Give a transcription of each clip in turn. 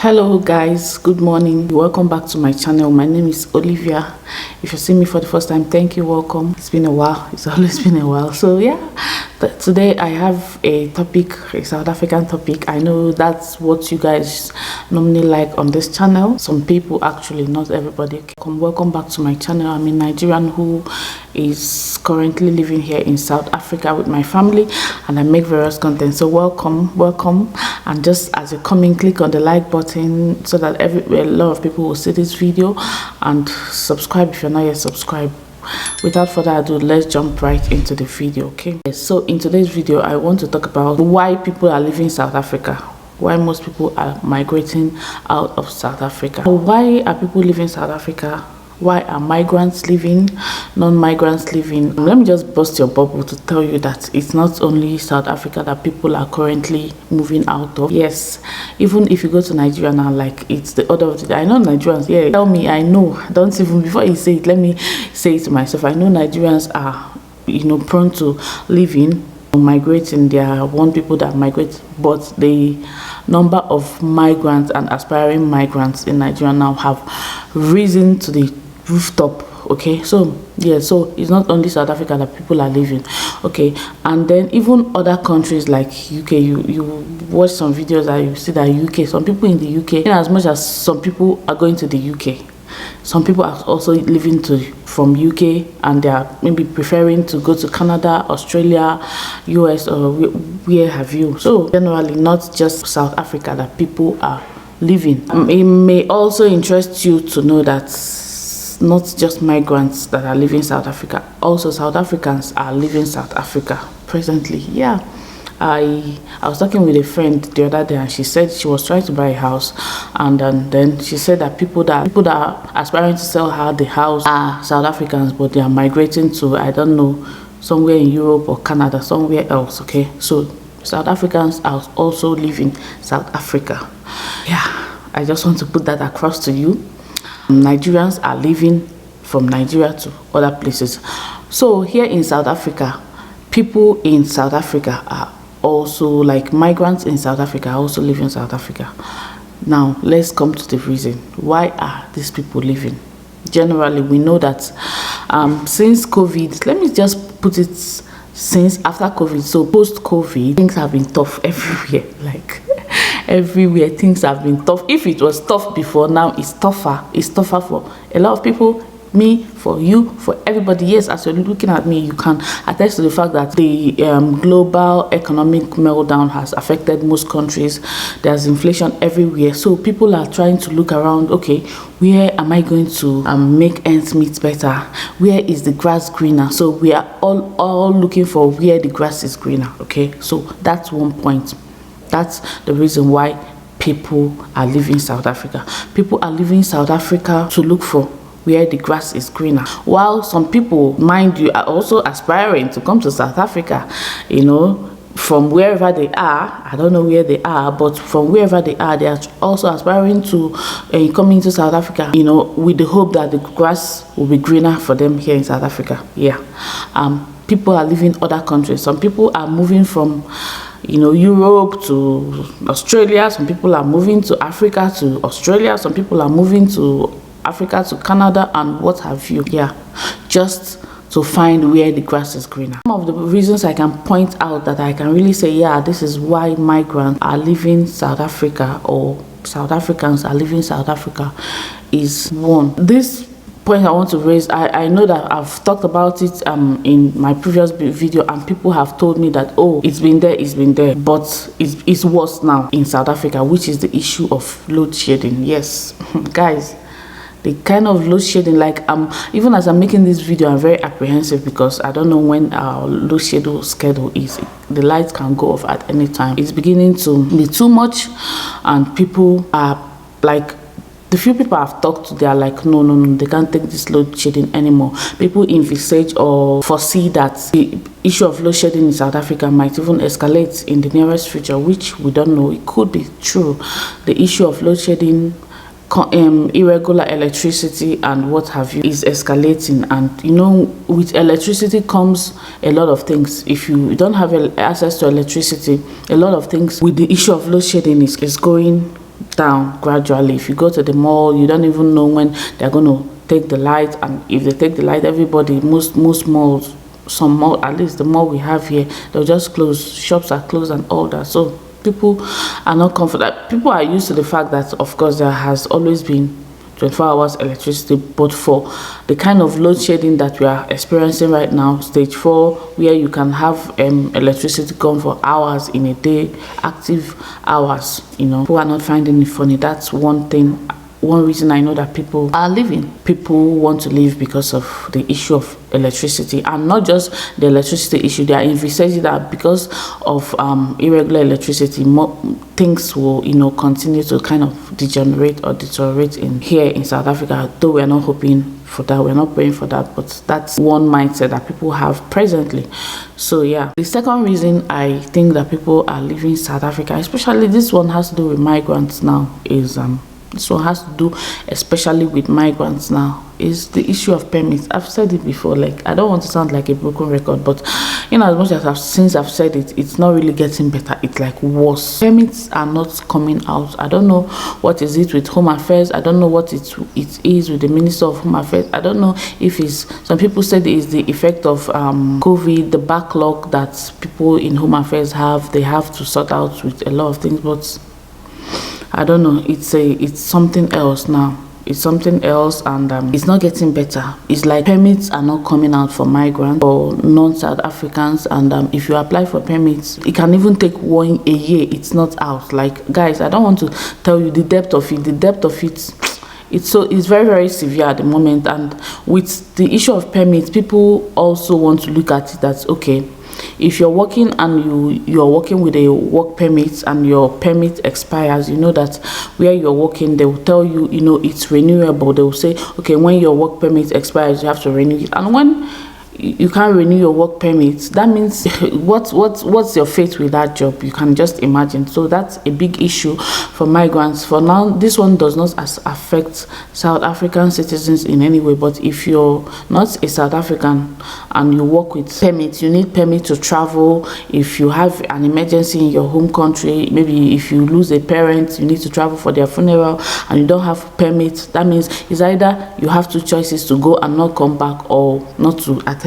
Hello guys, good morning, welcome back to my channel. My name is Olivia. If you see me for the first time, thank you, welcome. It's been a while, it's always been a while. So yeah, but today I have a topic, a South African topic. I know that's what you guys normally like on this channel. Some people, actually not everybody. Welcome back to my channel. I'm a Nigerian who is currently living here in South Africa with my family, and I make various content. So welcome, and just as you come in, click on the like button so that a lot of people will see this video, and subscribe if you're not yet subscribed. Without further ado, let's jump right into the video. Okay, so in today's video I want to talk about why people are leaving South Africa, why most people are migrating out of South Africa. Why are people leaving South Africa? Why are migrants leaving, non-migrants leaving? Let me just burst your bubble to tell you that it's not only South Africa that people are currently moving out of. Yes, even if you go to Nigeria now, like it's the order of the day. I know Nigerians, yeah, tell me, I know, don't even, before you say it, let me say it to myself. I know Nigerians are, prone to leaving, migrating. There are one people that migrate, but the number of migrants and aspiring migrants in Nigeria now have risen to the rooftop. Okay, so yeah, so it's not only South Africa that people are leaving. Okay, and then even other countries like UK, you watch some videos that you see that UK, some people in the UK, in as much as some people are going to the UK, some people are also leaving from UK, and they are maybe preferring to go to Canada, Australia, US, or where have you. So generally not just South Africa that people are leaving. It may also interest you to know that not just migrants that are leaving South Africa, also South Africans are leaving South Africa presently. Yeah, I was talking with a friend the other day, and she said she was trying to buy a house, and then she said that people that are aspiring to sell her the house are South Africans, but they are migrating to, I don't know, somewhere in Europe or Canada, somewhere else. Okay, so South Africans are also leaving South Africa. Yeah, I just want to put that across to you. Nigerians are leaving from Nigeria to other places. So here in South Africa, people in South Africa are also, like migrants in South Africa, are also leaving South Africa. Now let's come to the reason why are these people leaving. Generally, we know that since COVID, let me just put it, since after COVID, so post COVID, things have been tough everywhere. Like everywhere things have been tough. If it was tough before, now it's tougher. It's tougher for a lot of people, me, for you, for everybody. Yes, as you're looking at me, you can attest to the fact that the global economic meltdown has affected most countries. There's inflation everywhere, so people are trying to look around. Okay, where am I going to make ends meet better? Where is the grass greener? So we are all looking for where the grass is greener. Okay, so that's one point. That's the reason why people are leaving South Africa. People are leaving South Africa to look for where the grass is greener, while some people, mind you, are also aspiring to come to South Africa, from wherever they are. I don't know where they are, but from wherever they are also aspiring to come into South Africa, with the hope that the grass will be greener for them here in South Africa. Yeah, people are leaving other countries. Some people are moving from Europe to Australia. Some people are moving to Africa to Australia. Some people are moving to Africa to Canada and what have you. Yeah, just to find where the grass is greener. Some of the reasons I can point out that I can really say, yeah, this is why migrants are leaving South Africa, or South Africans are leaving South Africa, is one. This point I want to raise, I know that I've talked about it in my previous video, and people have told me that, oh, it's been there, but it's worse now in South Africa, which is the issue of load shedding. Yes, guys, the kind of load shedding, like even as I'm making this video, I'm very apprehensive because I don't know when our load schedule is. The lights can go off at any time. It's beginning to be too much, and people are like, the few people I've talked to, they are like, no, they can't take this load shedding anymore. People envisage or foresee that the issue of load shedding in South Africa might even escalate in the nearest future, which we don't know. It could be true. The issue of load shedding, irregular electricity and what have you is escalating, and with electricity comes a lot of things. If you don't have access to electricity, a lot of things with the issue of load shedding is going down gradually. If you go to the mall, you don't even know when they're going to take the light, and if they take the light, everybody, most malls, some mall, at least the mall we have here, they'll just close, shops are closed and all that. So people are not comfortable. People are used to the fact that, of course, there has always been 24 hours electricity, but for the kind of load shedding that we are experiencing right now, stage 4, where you can have electricity come for hours in a day, active hours, people are not finding it funny. That's one thing. One reason I know that people are leaving. People want to leave because of the issue of electricity, and not just the electricity issue. They are envisaging that because of irregular electricity, more things will continue to kind of degenerate or deteriorate here in South Africa. Though we are not hoping for that, we're not praying for that, but that's one mindset that people have presently. So yeah, the second reason I think that people are leaving South Africa, especially this one has to do with migrants now, is this one has to do especially with migrants now, is the issue of permits. I've said it before, like, I don't want to sound like a broken record, but as much as since I've said it, it's not really getting better. It's like worse. Permits are not coming out. I don't know what is it with Home Affairs. I don't know what it is with the Minister of Home Affairs. I don't know if it's, some people said it's the effect of COVID, the backlog that people in Home Affairs have. They have to sort out with a lot of things, but I don't know. It's something else now. It's something else, and it's not getting better. It's like permits are not coming out for migrants or non-South Africans, and if you apply for permits, it can even take a year. It's not out. Like, guys, I don't want to tell you the depth of it. The depth of it, it's very, very severe at the moment. And with the issue of permits, people also want to look at it as, okay, if you're working and you're working with a work permit and your permit expires, that where you're working, they will tell you, it's renewable. They will say, okay, when your work permit expires, you have to renew it. And when you can't renew your work permit, that means what's your fate with that job? You can just imagine. So that's a big issue for migrants. For now, this one does not affect South African citizens in any way, but if you're not a South African and you work with permits, you need permit to travel. If you have an emergency in your home country, maybe if you lose a parent, you need to travel for their funeral and you don't have permits, that means it's either you have two choices: to go and not come back, or not to attend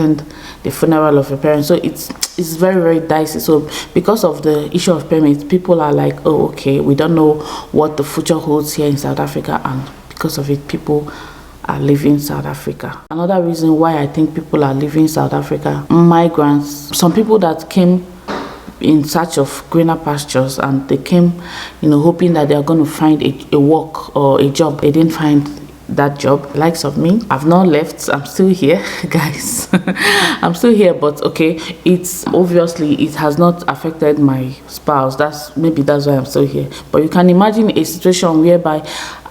the funeral of a parent. So it's very, very dicey. So because of the issue of permits, people are like, oh, okay, we don't know what the future holds here in South Africa, and because of it, people are leaving South Africa. Another reason why I think people are leaving South Africa, migrants, some people that came in search of greener pastures, and they came hoping that they are going to find a work or a job. They didn't find that job. Likes of me, I've not left. I'm still here, guys. I'm still here, but okay, it's obviously, it has not affected my spouse. That's why I'm still here. But you can imagine a situation whereby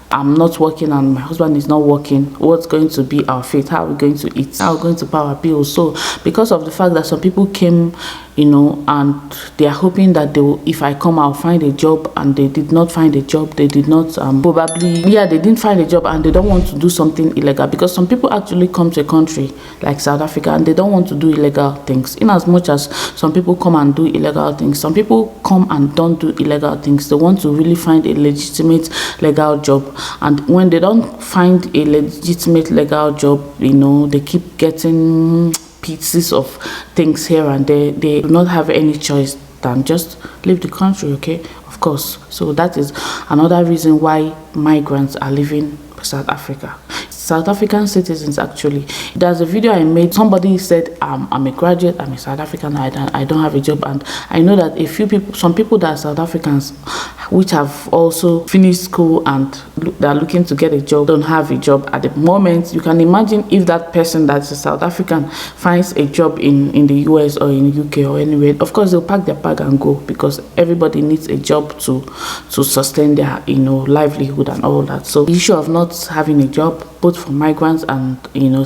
I'm not working and my husband is not working. What's going to be our fate? How are we going to eat? How are we going to pay our bills? So because of the fact that some people came, and they are hoping that if I come, I'll find a job, and they did not find a job. They did not they didn't find a job, and they don't want to do something illegal, because some people actually come to a country like South Africa and they don't want to do illegal things. In as much as some people come and do illegal things, some people come and don't do illegal things. They want to really find a legitimate legal job, and when they don't find a legitimate legal job, they keep getting pieces of things here and there. They do not have any choice than just leave the country, okay, of course. So that is another reason why migrants are leaving South Africa. South African citizens, actually. There's a video I made. Somebody said, I'm a graduate, I'm a South African, I don't have a job. And I know that some people that are South Africans, which have also finished school and they're looking to get a job, don't have a job at the moment. You can imagine if that person that's a South African finds a job in the US or in the UK or anywhere. Of course, they'll pack their bag and go, because everybody needs a job to sustain their livelihood and all that. So the issue of not having a job, both for migrants and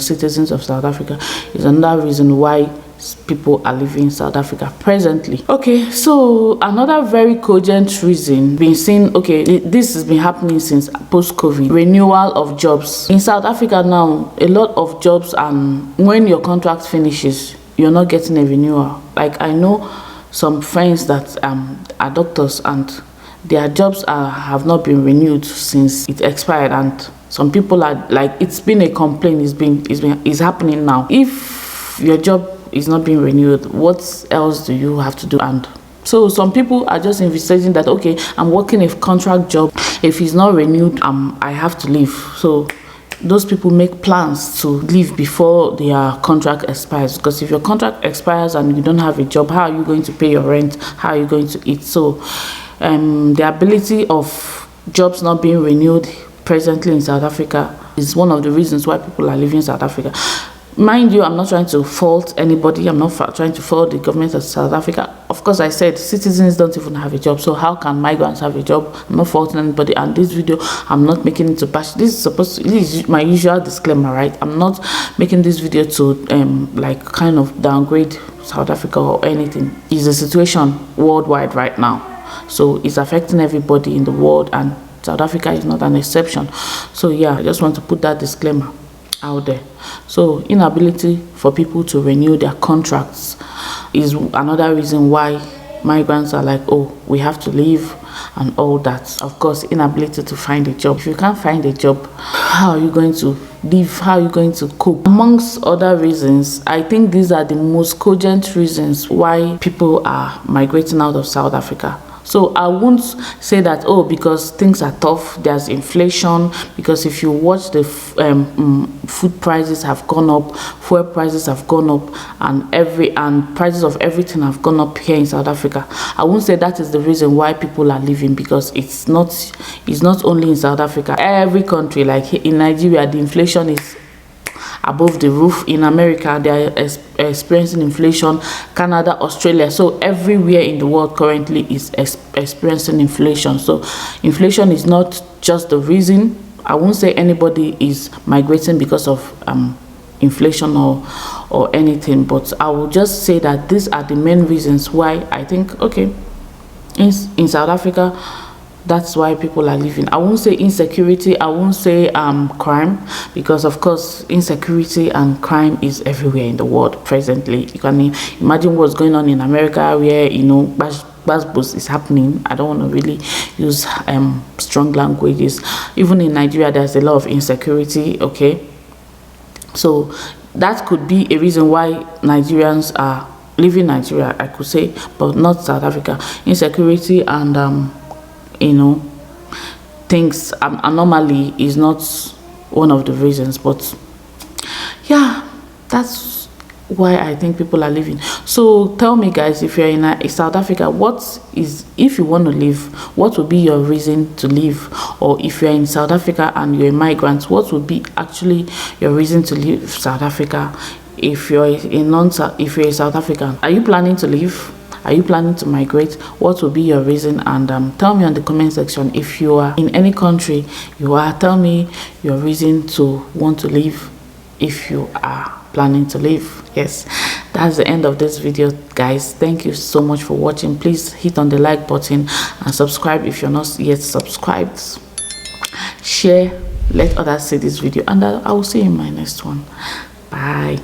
citizens of South Africa, is another reason why people are leaving South Africa presently. Okay, so another very cogent reason been seen, okay, this has been happening since post-COVID, renewal of jobs in South Africa. Now a lot of jobs, and when your contract finishes, you're not getting a renewal. Like, I know some friends that are doctors, and their jobs have not been renewed since it expired, and some people are like, it's been a complaint, it's happening now. If your job is not being renewed, what else do you have to do? And so some people are just envisaging that, okay, I'm working a contract job, if it's not renewed, I have to leave. So those people make plans to leave before their contract expires, because if your contract expires and you don't have a job, how are you going to pay your rent? How are you going to eat? So the ability of jobs not being renewed presently in South Africa is one of the reasons why people are leaving South Africa. Mind you, I'm not trying to fault anybody. I'm not trying to fault the government of South Africa. Of course, I said citizens don't even have a job. So how can migrants have a job? I'm not faulting anybody. And this video, I'm not making it to bash. This is my usual disclaimer, right? I'm not making this video to like kind of downgrade South Africa or anything. It's a situation worldwide right now. So it's affecting everybody in the world, and South Africa is not an exception. So yeah, I just want to put that disclaimer out there. So inability for people to renew their contracts is another reason why migrants are like, oh, we have to leave and all that. Of course, inability to find a job. If you can't find a job, how are you going to live? How are you going to cope? Amongst other reasons, I think these are the most cogent reasons why people are migrating out of South Africa. So I won't say that, oh, because things are tough, there's inflation, because if you watch the food prices have gone up, fuel prices have gone up, and prices of everything have gone up here in South Africa. I won't say that is the reason why people are leaving, because it's not only in South Africa. Every country, like in Nigeria, the inflation is above the roof. In America, they are experiencing inflation. Canada, Australia, so everywhere in the world currently is experiencing inflation. So inflation is not just the reason. I won't say anybody is migrating because of inflation or anything, but I will just say that these are the main reasons why I think, okay, in South Africa, that's why people are leaving. I won't say insecurity, I won't say crime, because of course insecurity and crime is everywhere in the world presently. You can imagine what's going on in America, where, you know, Basbos is happening. I don't want to really use strong languages. Even in Nigeria, there's a lot of insecurity. Okay, so that could be a reason why Nigerians are leaving Nigeria, I could say, but not South Africa. Insecurity and you know, things anomaly is not one of the reasons, but yeah, that's why I think people are leaving. So tell me, guys, if you're in South Africa, if you want to leave, what would be your reason to leave? Or if you're in South Africa and you're a migrant, what would be actually your reason to leave South Africa? If you're if you're a South African, are you planning to leave? Are you planning to migrate? What will be your reason? And tell me on the comment section. If you are in any country tell me your reason to want to leave, if you are planning to leave. Yes, that's the end of this video, guys. Thank you so much for watching. Please hit on the like button and subscribe if you're not yet subscribed. Share, let others see this video, and I will see you in my next one. Bye.